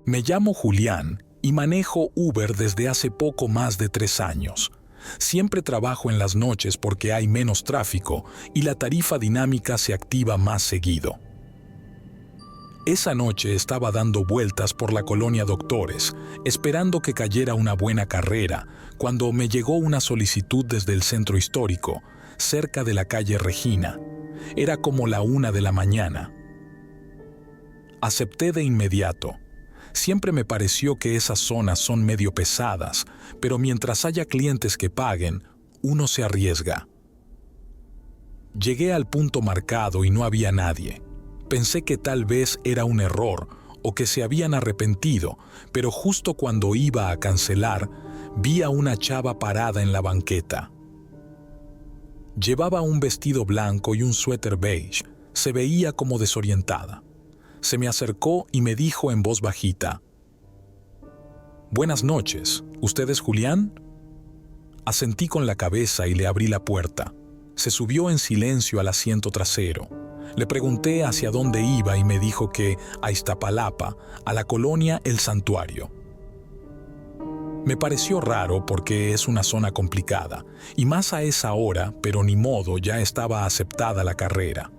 Me llamo Julián y manejo Uber desde hace poco más de 3 años. Siempre trabajo en las noches porque hay menos tráfico y la tarifa dinámica se activa más seguido. Esa noche estaba dando vueltas por la colonia Doctores, esperando que cayera una buena carrera, cuando me llegó una solicitud desde el centro histórico, cerca de la calle Regina. Era como la 1 de la mañana. Acepté de inmediato. Siempre me pareció que esas zonas son medio pesadas, pero mientras haya clientes que paguen, uno se arriesga. Llegué al punto marcado y no había nadie. Pensé que tal vez era un error o que se habían arrepentido, pero justo cuando iba a cancelar, vi a una chava parada en la banqueta. Llevaba un vestido blanco y un suéter beige. Se veía como desorientada. Se me acercó y me dijo en voz bajita: «Buenas noches, ¿usted es Julián?». Asentí con la cabeza y le abrí la puerta. Se subió en silencio al asiento trasero. Le pregunté hacia dónde iba y me dijo que a Iztapalapa, a la colonia El Santuario. Me pareció raro porque es una zona complicada, y más a esa hora, pero ni modo, ya estaba aceptada la carrera.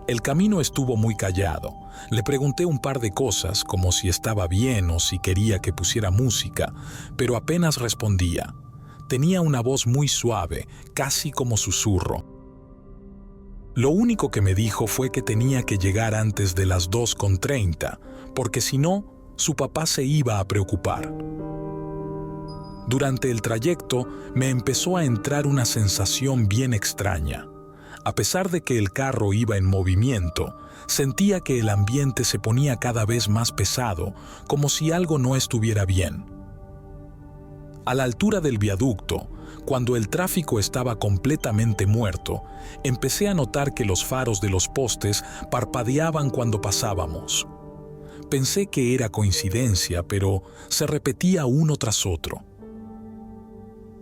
El camino estuvo muy callado. Le pregunté un par de cosas, como si estaba bien o si quería que pusiera música, pero apenas respondía. Tenía una voz muy suave, casi como susurro. Lo único que me dijo fue que tenía que llegar antes de las 2:30, porque si no, su papá se iba a preocupar. Durante el trayecto me empezó a entrar una sensación bien extraña. A pesar de que el carro iba en movimiento, sentía que el ambiente se ponía cada vez más pesado, como si algo no estuviera bien. A la altura del viaducto, cuando el tráfico estaba completamente muerto, empecé a notar que los faros de los postes parpadeaban cuando pasábamos. Pensé que era coincidencia, pero se repetía uno tras otro.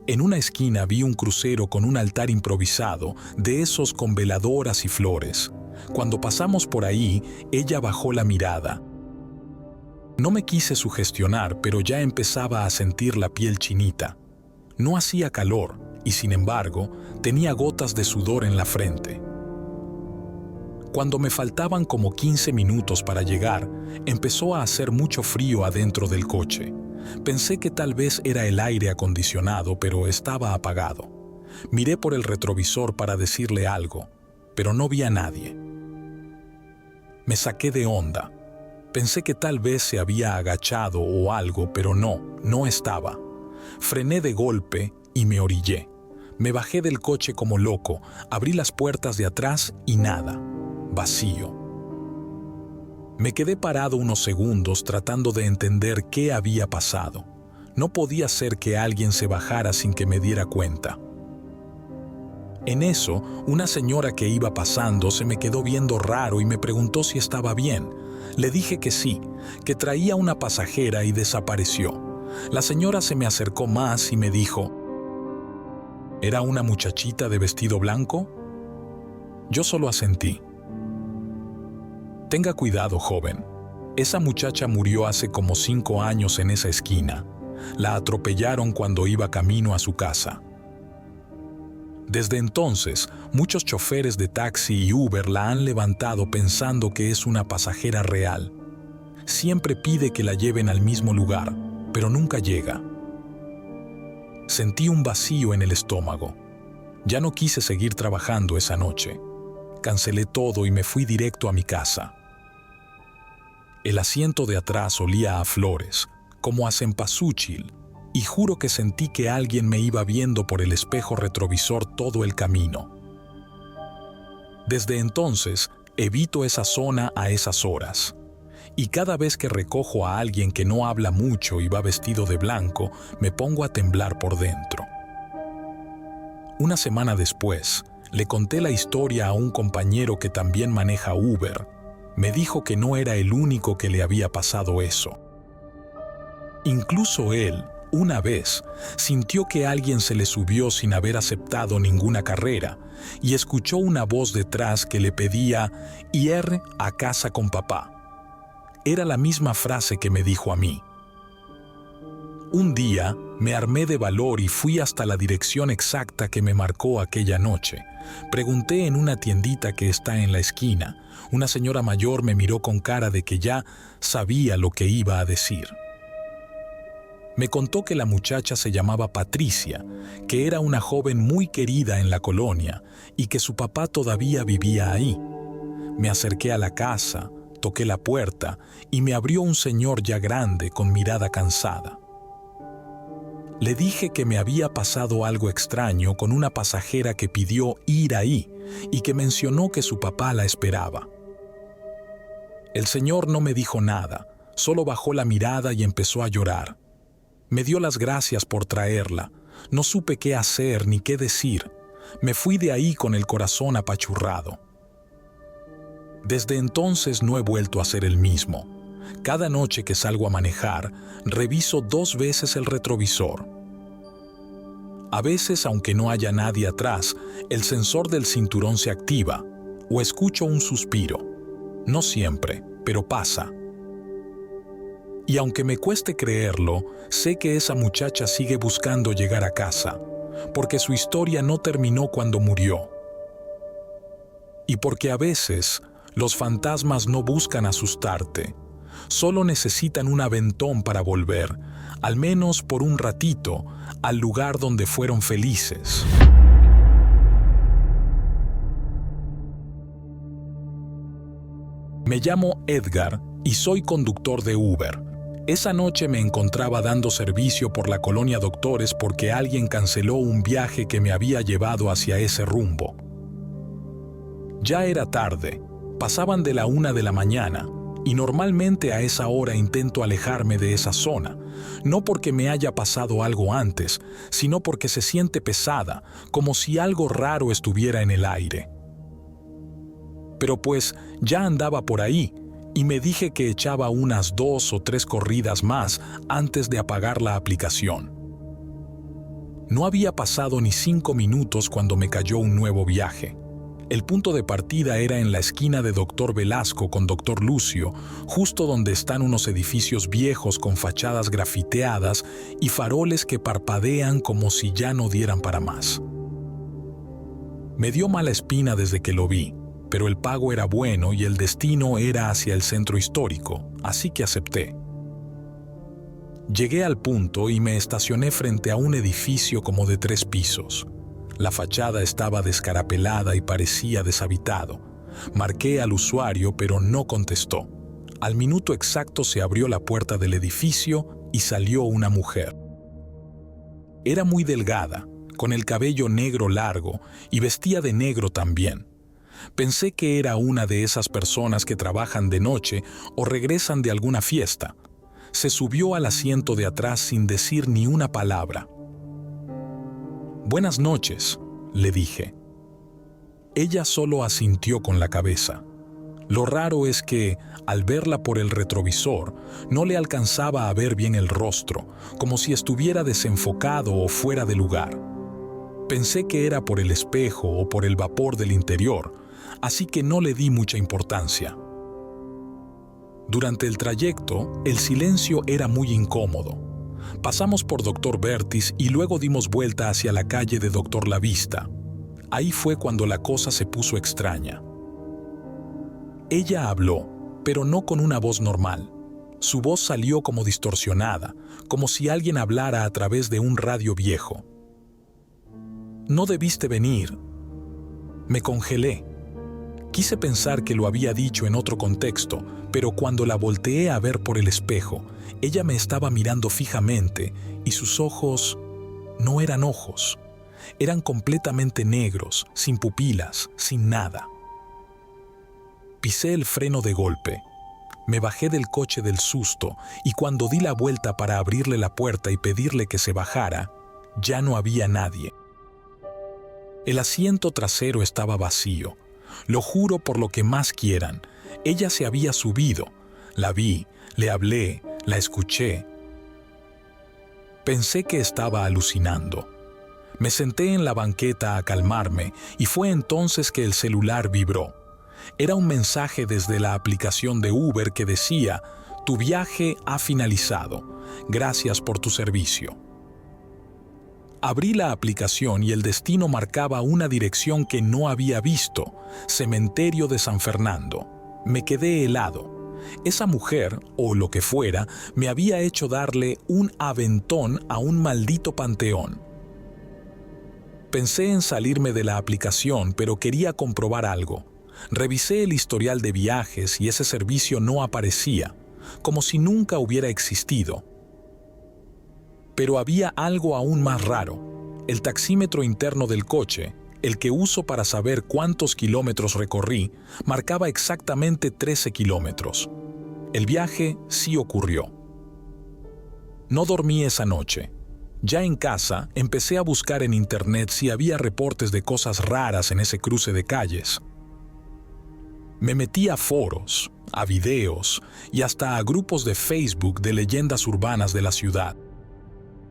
En una esquina vi un crucero con un altar improvisado, de esos con veladoras y flores. Cuando pasamos por ahí, ella bajó la mirada. No me quise sugestionar, pero ya empezaba a sentir la piel chinita. No hacía calor y, sin embargo, tenía gotas de sudor en la frente. Cuando me faltaban como 15 minutos para llegar, empezó a hacer mucho frío adentro del coche. Pensé que tal vez era el aire acondicionado, pero estaba apagado. Miré por el retrovisor para decirle algo, pero no vi a nadie. Me saqué de onda. Pensé que tal vez se había agachado o algo, pero no estaba. Frené de golpe y me orillé. Me bajé del coche como loco, abrí las puertas de atrás y nada. Vacío. Me quedé parado unos segundos tratando de entender qué había pasado. No podía ser que alguien se bajara sin que me diera cuenta. En eso, una señora que iba pasando se me quedó viendo raro y me preguntó si estaba bien. Le dije que sí, que traía una pasajera y desapareció. La señora se me acercó más y me dijo: ¿era una muchachita de vestido blanco? Yo solo asentí. Tenga cuidado, joven. Esa muchacha murió hace como 5 años en esa esquina. La atropellaron cuando iba camino a su casa. Desde entonces, muchos choferes de taxi y Uber la han levantado pensando que es una pasajera real. Siempre pide que la lleven al mismo lugar, pero nunca llega. Sentí un vacío en el estómago. Ya no quise seguir trabajando esa noche. Cancelé todo y me fui directo a mi casa. El asiento de atrás olía a flores, como a cempasúchil, y juro que sentí que alguien me iba viendo por el espejo retrovisor todo el camino. Desde entonces, evito esa zona a esas horas. Y cada vez que recojo a alguien que no habla mucho y va vestido de blanco, me pongo a temblar por dentro. Una semana después, le conté la historia a un compañero que también maneja Uber. Me dijo que no era el único que le había pasado eso. Incluso él, una vez, sintió que alguien se le subió sin haber aceptado ninguna carrera y escuchó una voz detrás que le pedía ir a casa con papá. Era la misma frase que me dijo a mí. Un día me armé de valor y fui hasta la dirección exacta que me marcó aquella noche. Pregunté en una tiendita que está en la esquina. Una señora mayor me miró con cara de que ya sabía lo que iba a decir. Me contó que la muchacha se llamaba Patricia, que era una joven muy querida en la colonia y que su papá todavía vivía ahí. Me acerqué a la casa, toqué la puerta y me abrió un señor ya grande con mirada cansada. Le dije que me había pasado algo extraño con una pasajera que pidió ir ahí y que mencionó que su papá la esperaba. El señor no me dijo nada, solo bajó la mirada y empezó a llorar. Me dio las gracias por traerla. No supe qué hacer ni qué decir. Me fui de ahí con el corazón apachurrado. Desde entonces no he vuelto a ser el mismo. Cada noche que salgo a manejar, reviso 2 veces el retrovisor. A veces, aunque no haya nadie atrás, el sensor del cinturón se activa o escucho un suspiro. No siempre, pero pasa. Y aunque me cueste creerlo, sé que esa muchacha sigue buscando llegar a casa, porque su historia no terminó cuando murió. Y porque a veces los fantasmas no buscan asustarte, solo necesitan un aventón para volver, al menos por un ratito, al lugar donde fueron felices. Me llamo Edgar y soy conductor de Uber. Esa noche me encontraba dando servicio por la colonia Doctores porque alguien canceló un viaje que me había llevado hacia ese rumbo. Ya era tarde, pasaban de la 1 de la mañana, y normalmente a esa hora intento alejarme de esa zona, no porque me haya pasado algo antes, sino porque se siente pesada, como si algo raro estuviera en el aire. Pero pues ya andaba por ahí, y me dije que echaba unas 2 o 3 corridas más antes de apagar la aplicación. No había pasado ni 5 minutos cuando me cayó un nuevo viaje. El punto de partida era en la esquina de Dr. Velasco con Dr. Lucio, justo donde están unos edificios viejos con fachadas grafiteadas y faroles que parpadean como si ya no dieran para más. Me dio mala espina desde que lo vi, pero el pago era bueno y el destino era hacia el centro histórico, así que acepté. Llegué al punto y me estacioné frente a un edificio como de 3 pisos. La fachada estaba descarapelada y parecía deshabitado. Marqué al usuario, pero no contestó. Al minuto exacto se abrió la puerta del edificio y salió una mujer. Era muy delgada, con el cabello negro largo y vestía de negro también. Pensé que era una de esas personas que trabajan de noche o regresan de alguna fiesta. Se subió al asiento de atrás sin decir ni una palabra. «Buenas noches», le dije. Ella solo asintió con la cabeza. Lo raro es que, al verla por el retrovisor, no le alcanzaba a ver bien el rostro, como si estuviera desenfocado o fuera de lugar. Pensé que era por el espejo o por el vapor del interior, así que no le di mucha importancia. Durante el trayecto, el silencio era muy incómodo. Pasamos por Dr. Bertis y luego dimos vuelta hacia la calle de Dr. La Vista. Ahí fue cuando la cosa se puso extraña. Ella habló, pero no con una voz normal. Su voz salió como distorsionada, como si alguien hablara a través de un radio viejo. «No debiste venir». Me congelé. Quise pensar que lo había dicho en otro contexto, pero cuando la volteé a ver por el espejo, ella me estaba mirando fijamente y sus ojos no eran ojos. Eran completamente negros, sin pupilas, sin nada. Pisé el freno de golpe. Me bajé del coche del susto y cuando di la vuelta para abrirle la puerta y pedirle que se bajara, ya no había nadie. El asiento trasero estaba vacío. Lo juro por lo que más quieran. Ella se había subido. La vi, le hablé, la escuché. Pensé que estaba alucinando. Me senté en la banqueta a calmarme y fue entonces que el celular vibró. Era un mensaje desde la aplicación de Uber que decía: «Tu viaje ha finalizado. Gracias por tu servicio». Abrí la aplicación y el destino marcaba una dirección que no había visto: Cementerio de San Fernando. Me quedé helado. Esa mujer, o lo que fuera, me había hecho darle un aventón a un maldito panteón. Pensé en salirme de la aplicación, pero quería comprobar algo. Revisé el historial de viajes y ese servicio no aparecía, como si nunca hubiera existido. Pero había algo aún más raro. El taxímetro interno del coche, el que uso para saber cuántos kilómetros recorrí, marcaba exactamente 13 kilómetros. El viaje sí ocurrió. No dormí esa noche. Ya en casa, empecé a buscar en internet si había reportes de cosas raras en ese cruce de calles. Me metí a foros, a videos y hasta a grupos de Facebook de leyendas urbanas de la ciudad.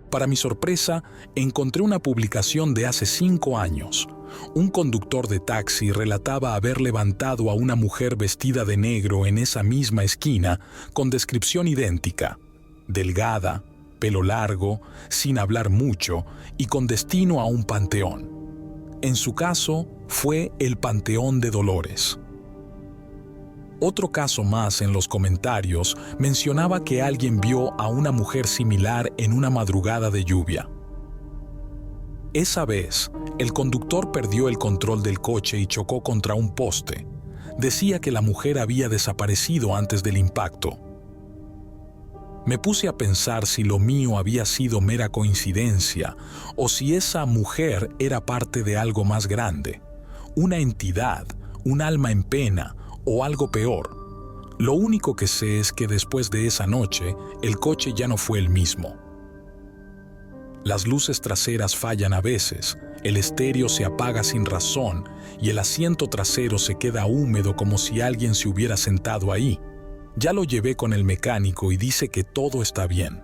Para mi sorpresa, encontré una publicación de hace 5 años. Un conductor de taxi relataba haber levantado a una mujer vestida de negro en esa misma esquina, con descripción idéntica: delgada, pelo largo, sin hablar mucho y con destino a un panteón. En su caso, fue el Panteón de Dolores. Otro caso más en los comentarios mencionaba que alguien vio a una mujer similar en una madrugada de lluvia. Esa vez, el conductor perdió el control del coche y chocó contra un poste. Decía que la mujer había desaparecido antes del impacto. Me puse a pensar si lo mío había sido mera coincidencia o si esa mujer era parte de algo más grande, una entidad, un alma en pena o algo peor. Lo único que sé es que después de esa noche, el coche ya no fue el mismo. Las luces traseras fallan a veces, el estéreo se apaga sin razón y el asiento trasero se queda húmedo como si alguien se hubiera sentado ahí. Ya lo llevé con el mecánico y dice que todo está bien.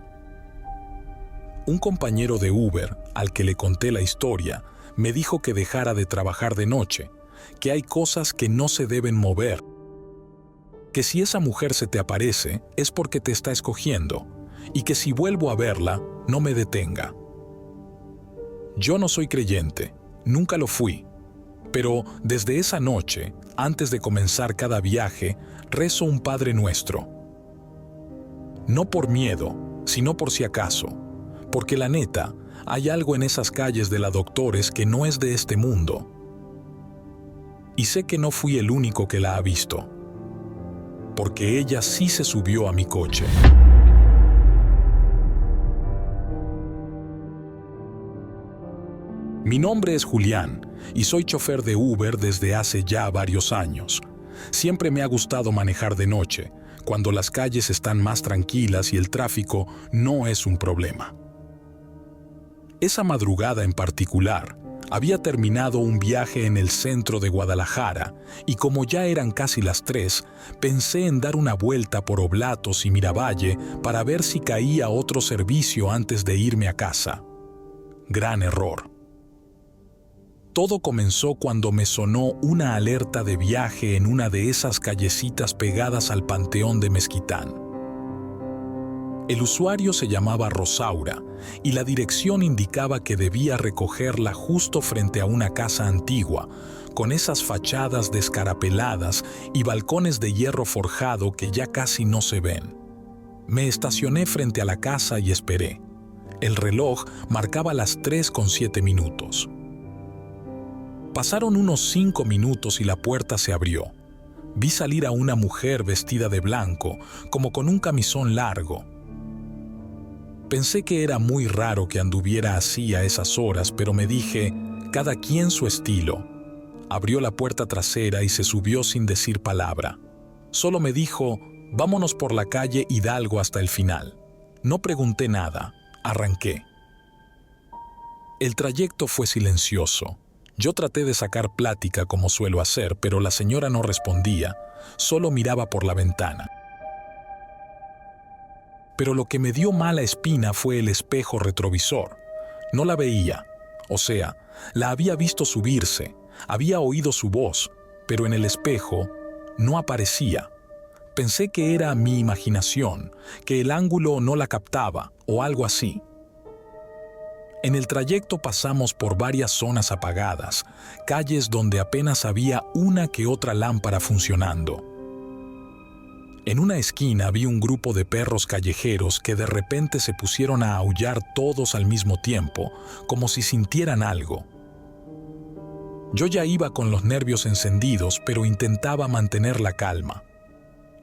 Un compañero de Uber, al que le conté la historia, me dijo que dejara de trabajar de noche, que hay cosas que no se deben mover, que si esa mujer se te aparece es porque te está escogiendo y que si vuelvo a verla, no me detenga. Yo no soy creyente, nunca lo fui, pero desde esa noche, antes de comenzar cada viaje, rezo un Padre Nuestro. No por miedo, sino por si acaso, porque la neta, hay algo en esas calles de la Doctores que no es de este mundo. Y sé que no fui el único que la ha visto, porque ella sí se subió a mi coche. Mi nombre es Julián y soy chofer de Uber desde hace ya varios años. Siempre me ha gustado manejar de noche, cuando las calles están más tranquilas y el tráfico no es un problema. Esa madrugada en particular, había terminado un viaje en el centro de Guadalajara y como ya eran casi las 3, pensé en dar una vuelta por Oblatos y Miravalle para ver si caía otro servicio antes de irme a casa. Gran error. Todo comenzó cuando me sonó una alerta de viaje en una de esas callecitas pegadas al Panteón de Mezquitán. El usuario se llamaba Rosaura y la dirección indicaba que debía recogerla justo frente a una casa antigua, con esas fachadas descarapeladas y balcones de hierro forjado que ya casi no se ven. Me estacioné frente a la casa y esperé. El reloj marcaba las 3:07. Pasaron unos 5 minutos y la puerta se abrió. Vi salir a una mujer vestida de blanco, como con un camisón largo. Pensé que era muy raro que anduviera así a esas horas, pero me dije, cada quien su estilo. Abrió la puerta trasera y se subió sin decir palabra. Solo me dijo, vámonos por la calle Hidalgo hasta el final. No pregunté nada, arranqué. El trayecto fue silencioso. Yo traté de sacar plática como suelo hacer, pero la señora no respondía, solo miraba por la ventana. Pero lo que me dio mala espina fue el espejo retrovisor. No la veía, o sea, la había visto subirse, había oído su voz, pero en el espejo no aparecía. Pensé que era mi imaginación, que el ángulo no la captaba o algo así. En el trayecto pasamos por varias zonas apagadas, calles donde apenas había una que otra lámpara funcionando. En una esquina vi un grupo de perros callejeros que de repente se pusieron a aullar todos al mismo tiempo, como si sintieran algo. Yo ya iba con los nervios encendidos, pero intentaba mantener la calma.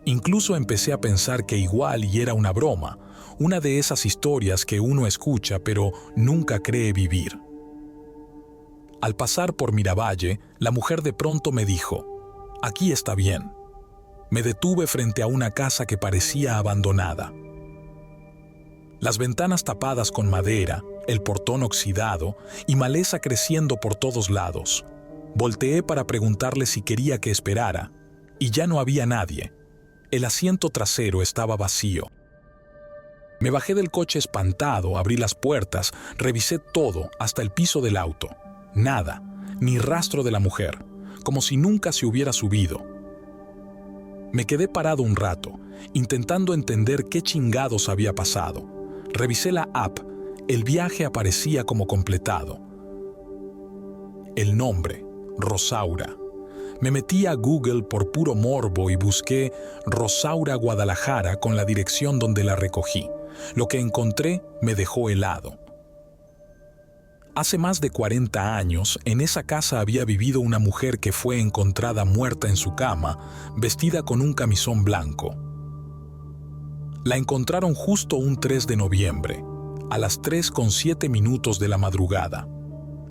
Incluso empecé a pensar que igual y era una broma, una de esas historias que uno escucha pero nunca cree vivir. Al pasar por Miravalle, la mujer de pronto me dijo: «Aquí está bien». Me detuve frente a una casa que parecía abandonada. Las ventanas tapadas con madera, el portón oxidado y maleza creciendo por todos lados. Volteé para preguntarle si quería que esperara, y ya no había nadie. El asiento trasero estaba vacío. Me bajé del coche espantado, abrí las puertas, revisé todo hasta el piso del auto. Nada, ni rastro de la mujer, como si nunca se hubiera subido. Me quedé parado un rato, intentando entender qué chingados había pasado. Revisé la app, el viaje aparecía como completado. El nombre, Rosaura. Me metí a Google por puro morbo y busqué Rosaura Guadalajara con la dirección donde la recogí. Lo que encontré me dejó helado. Hace más de 40 años, en esa casa había vivido una mujer que fue encontrada muerta en su cama, vestida con un camisón blanco. La encontraron justo un 3 de noviembre, a las 3:07 de la madrugada.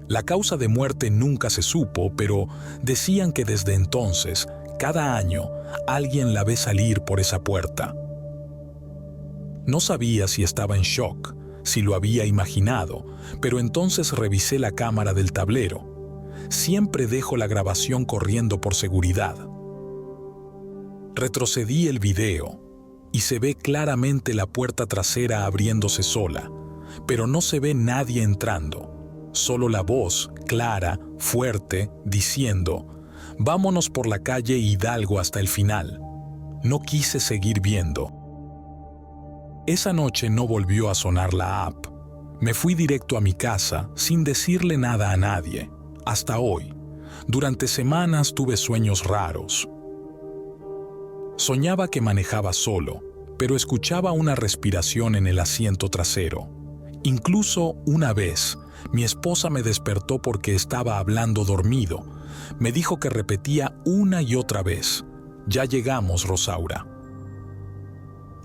La causa de muerte nunca se supo, pero decían que desde entonces, cada año, alguien la ve salir por esa puerta. No sabía si estaba en shock, si lo había imaginado, pero entonces revisé la cámara del tablero. Siempre dejo la grabación corriendo por seguridad. Retrocedí el video y se ve claramente la puerta trasera abriéndose sola, pero no se ve nadie entrando. Solo la voz, clara, fuerte, diciendo: «Vámonos por la calle Hidalgo hasta el final». No quise seguir viendo. Esa noche no volvió a sonar la app. Me fui directo a mi casa sin decirle nada a nadie. Hasta hoy. Durante semanas tuve sueños raros. Soñaba que manejaba solo, pero escuchaba una respiración en el asiento trasero. Incluso una vez, mi esposa me despertó porque estaba hablando dormido. Me dijo que repetía una y otra vez: «Ya llegamos, Rosaura».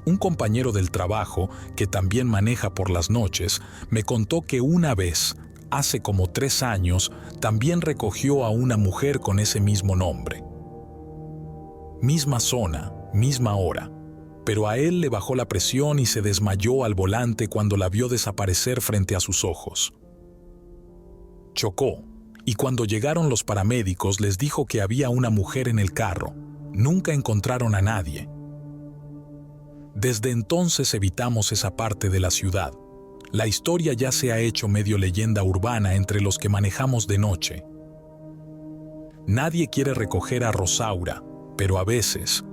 Un compañero del trabajo, que también maneja por las noches, me contó que una vez, hace como 3 años, también recogió a una mujer con ese mismo nombre. Misma zona, misma hora, pero a él le bajó la presión y se desmayó al volante cuando la vio desaparecer frente a sus ojos. Chocó, y cuando llegaron los paramédicos les dijo que había una mujer en el carro. Nunca encontraron a nadie. Desde entonces evitamos esa parte de la ciudad. La historia ya se ha hecho medio leyenda urbana entre los que manejamos de noche. Nadie quiere recoger a Rosaura, pero a veces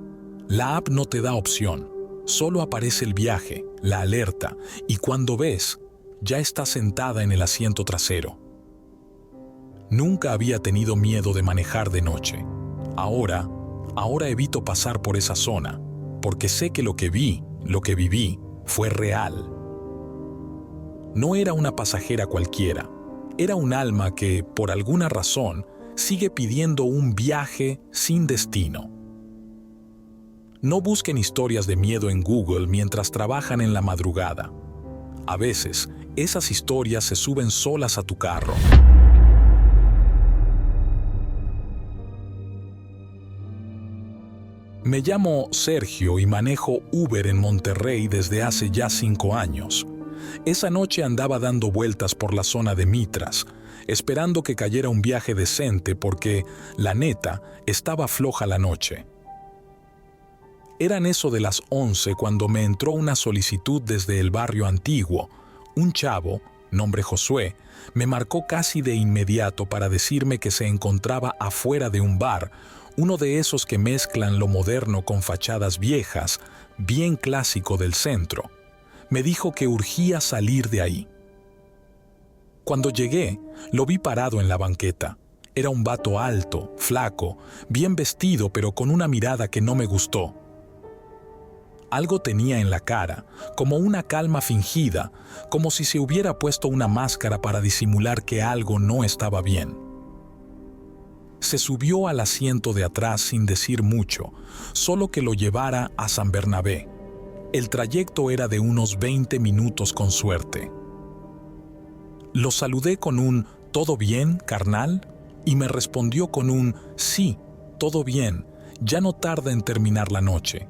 la app no te da opción. Solo aparece el viaje, la alerta, y cuando ves, ya está sentada en el asiento trasero. Nunca había tenido miedo de manejar de noche. Ahora evito pasar por esa zona, porque sé que lo que vi, lo que viví, fue real. No era una pasajera cualquiera. Era un alma que, por alguna razón, sigue pidiendo un viaje sin destino. No busquen historias de miedo en Google mientras trabajan en la madrugada. A veces, esas historias se suben solas a tu carro. Me llamo Sergio y manejo Uber en Monterrey desde hace ya 5 años. Esa noche andaba dando vueltas por la zona de Mitras, esperando que cayera un viaje decente porque, la neta, estaba floja la noche. Eran eso de las 11 cuando me entró una solicitud desde el barrio antiguo. Un chavo, nombre Josué, me marcó casi de inmediato para decirme que se encontraba afuera de un bar, uno de esos que mezclan lo moderno con fachadas viejas, bien clásico del centro. Me dijo que urgía salir de ahí. Cuando llegué, lo vi parado en la banqueta. Era un vato alto, flaco, bien vestido, pero con una mirada que no me gustó. Algo tenía en la cara, como una calma fingida, como si se hubiera puesto una máscara para disimular que algo no estaba bien. Se subió al asiento de atrás sin decir mucho, solo que lo llevara a San Bernabé. El trayecto era de unos 20 minutos con suerte. Lo saludé con un «¿Todo bien, carnal?» y me respondió con un «Sí, todo bien, ya no tarda en terminar la noche».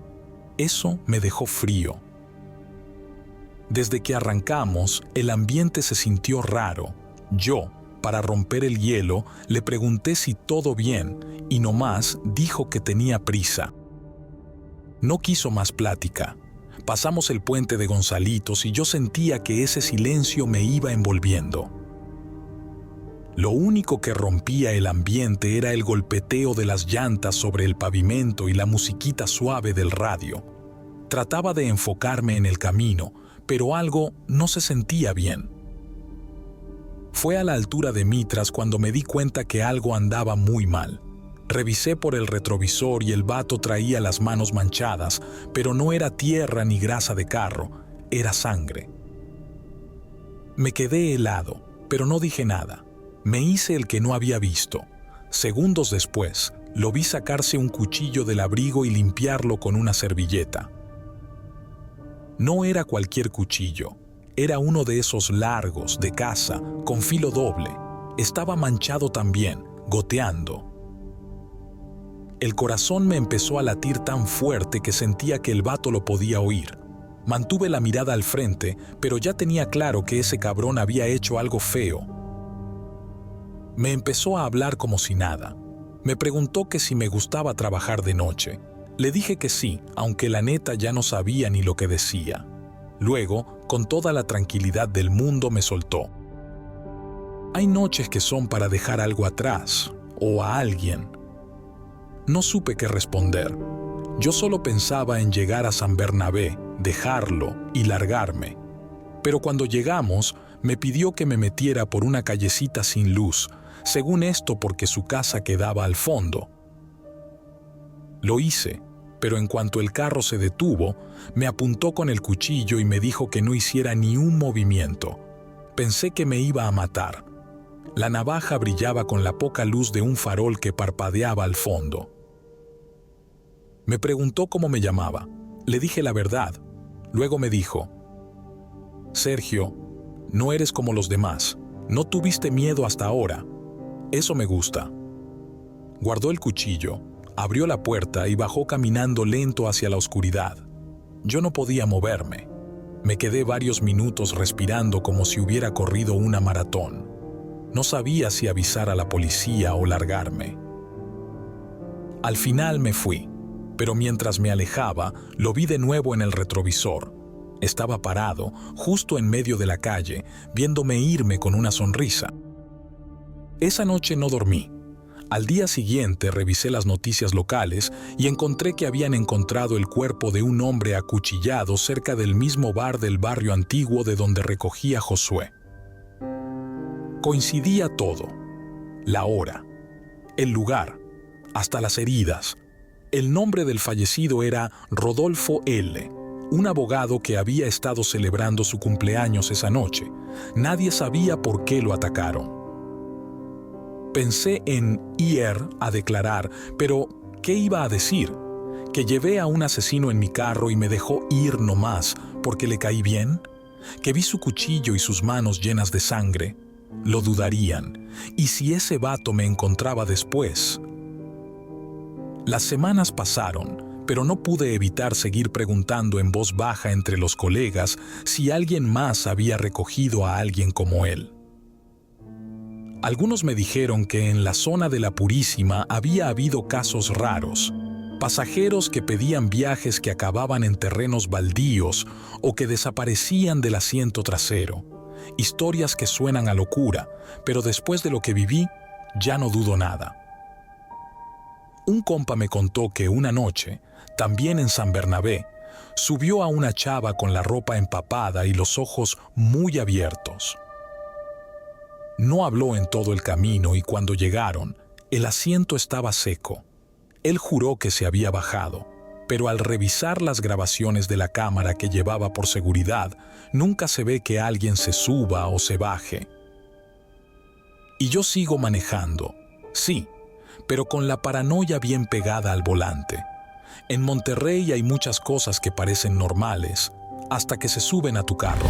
Eso me dejó frío. Desde que arrancamos, el ambiente se sintió raro. Yo, para romper el hielo, le pregunté si todo bien y nomás dijo que tenía prisa. No quiso más plática. Pasamos el puente de Gonzalitos y yo sentía que ese silencio me iba envolviendo. Lo único que rompía el ambiente era el golpeteo de las llantas sobre el pavimento y la musiquita suave del radio. Trataba de enfocarme en el camino, pero algo no se sentía bien. Fue a la altura de Mitras cuando me di cuenta que algo andaba muy mal. Revisé por el retrovisor y el vato traía las manos manchadas, pero no era tierra ni grasa de carro, era sangre. Me quedé helado, pero no dije nada. Me hice el que no había visto. Segundos después, lo vi sacarse un cuchillo del abrigo y limpiarlo con una servilleta. No era cualquier cuchillo, era uno de esos largos, de caza, con filo doble. Estaba manchado también, goteando. El corazón me empezó a latir tan fuerte que sentía que el vato lo podía oír. Mantuve la mirada al frente, pero ya tenía claro que ese cabrón había hecho algo feo. Me empezó a hablar como si nada. Me preguntó que si me gustaba trabajar de noche. Le dije que sí, aunque la neta ya no sabía ni lo que decía. Luego, con toda la tranquilidad del mundo, me soltó. Hay noches que son para dejar algo atrás, o a alguien. No supe qué responder. Yo solo pensaba en llegar a San Bernabé, dejarlo y largarme. Pero cuando llegamos, me pidió que me metiera por una callecita sin luz, según esto porque su casa quedaba al fondo. Lo hice, pero en cuanto el carro se detuvo, me apuntó con el cuchillo y me dijo que no hiciera ni un movimiento. Pensé que me iba a matar. La navaja brillaba con la poca luz de un farol que parpadeaba al fondo. Me preguntó cómo me llamaba. Le dije la verdad. Luego me dijo: Sergio, no eres como los demás. No tuviste miedo hasta ahora. Eso me gusta. Guardó el cuchillo, abrió la puerta y bajó caminando lento hacia la oscuridad. Yo no podía moverme. Me quedé varios minutos respirando como si hubiera corrido una maratón. No sabía si avisar a la policía o largarme. Al final me fui, pero mientras me alejaba, lo vi de nuevo en el retrovisor. Estaba parado, justo en medio de la calle, viéndome irme con una sonrisa. Esa noche no dormí. Al día siguiente revisé las noticias locales y encontré que habían encontrado el cuerpo de un hombre acuchillado cerca del mismo bar del barrio antiguo de donde recogía Josué. Coincidía todo: la hora, el lugar, hasta las heridas. El nombre del fallecido era Rodolfo L., un abogado que había estado celebrando su cumpleaños esa noche. Nadie sabía por qué lo atacaron. Pensé en ir a declarar, pero ¿qué iba a decir? ¿Que llevé a un asesino en mi carro y me dejó ir nomás porque le caí bien? ¿Que vi su cuchillo y sus manos llenas de sangre? Lo dudarían. ¿Y si ese vato me encontraba después? Las semanas pasaron, pero no pude evitar seguir preguntando en voz baja entre los colegas si alguien más había recogido a alguien como él. Algunos me dijeron que en la zona de la Purísima había habido casos raros, pasajeros que pedían viajes que acababan en terrenos baldíos o que desaparecían del asiento trasero. Historias que suenan a locura, pero después de lo que viví, ya no dudo nada. Un compa me contó que una noche, también en San Bernabé, subió a una chava con la ropa empapada y los ojos muy abiertos. No habló en todo el camino y cuando llegaron, el asiento estaba seco. Él juró que se había bajado, pero al revisar las grabaciones de la cámara que llevaba por seguridad, nunca se ve que alguien se suba o se baje. Y yo sigo manejando, sí, pero con la paranoia bien pegada al volante. En Monterrey hay muchas cosas que parecen normales, hasta que se suben a tu carro.